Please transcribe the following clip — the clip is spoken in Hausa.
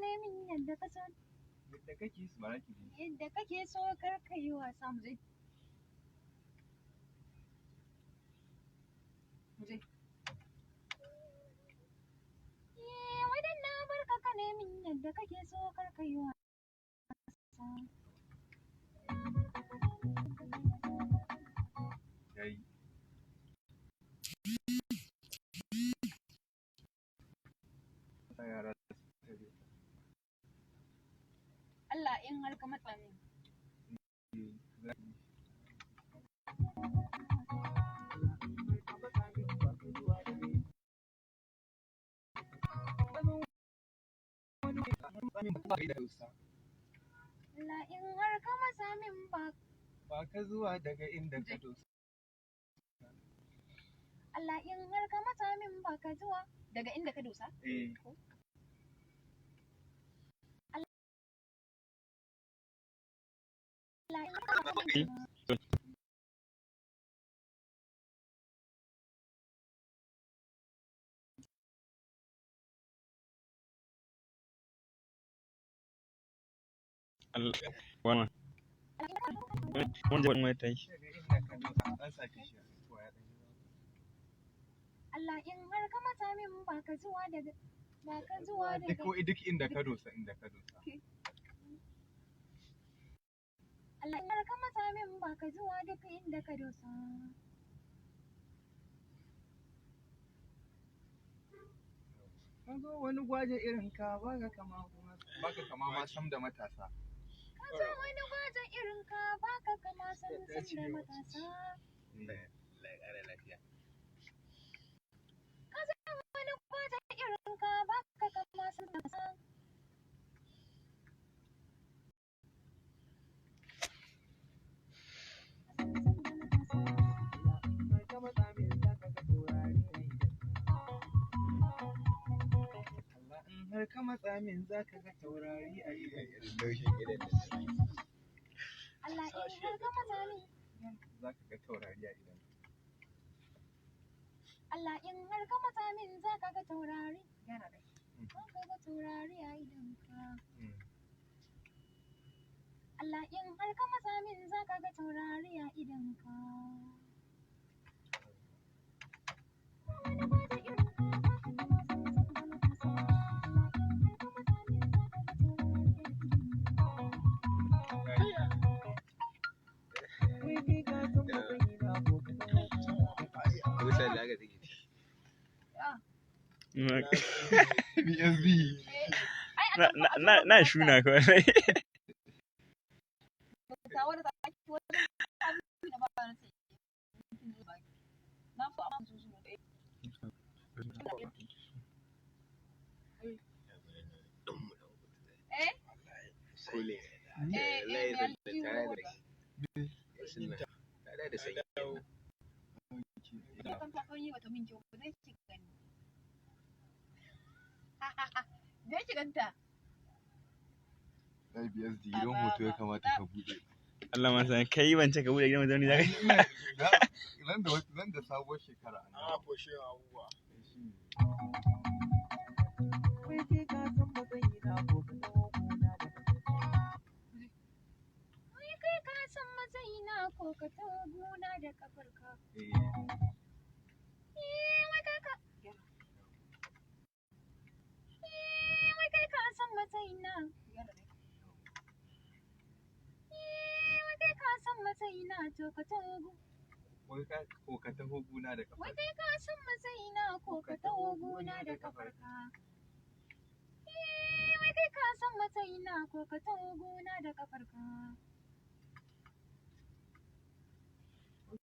ne min yadda ka so. Yadda kake su bara ki ji. Yadda kake so kar ka yi wasa mu je. Wadan na barka ka ne min yadda kake so kar ka yi wasa. Yayi. Yara Allah in har ka matsa min. Allah in har ka matsa min ba ka zuwa daga inda ka dosa. Allah in har ka matsa min ba ka zuwa daga inda ka dosa. Allah in har ka matsa min Wannan mai tai. Allah in har ka matsa min ba ka zuwa daga duk inda ka dosa Allah in har ka matsa min ba ka zuwa duk inda ka dosa. Ka zo wani gwaje irin ka baka kama ma sam da matasa. Ka zo wani gwaje irin ka baka kama sam da matasa. Ka zo wani gwaje irin ka baka kama sam da matasa. Har ka matsa min za ka ga taurari a idon. Allah in har ka matsa min za ka ga taurari a idon. Allah in har ka matsa min za ka ga taurari. Za ka ga taurari a idon ka. Allah in har ka matsa min za ka ga taurari a idon ka. BSB. Na shuna kawai. Ai BSD gidan hoto ya kamata ka bude. Allah masa kai wance ka bude gidan mazauni zaka. Nan da sabuwar shekara. A foshe abubuwa. Wai kai ka san matsayina ko ka taho gona da kafarka. Wai kai ka san matsayina. Wai kai ka san matsayina to ka taho Ko ka taho gona da kafarka. Wai kai ka san matsayina ko ka taho gona da kafarka. Wai kai ka san matsayina ko ka taho gona da kafarka.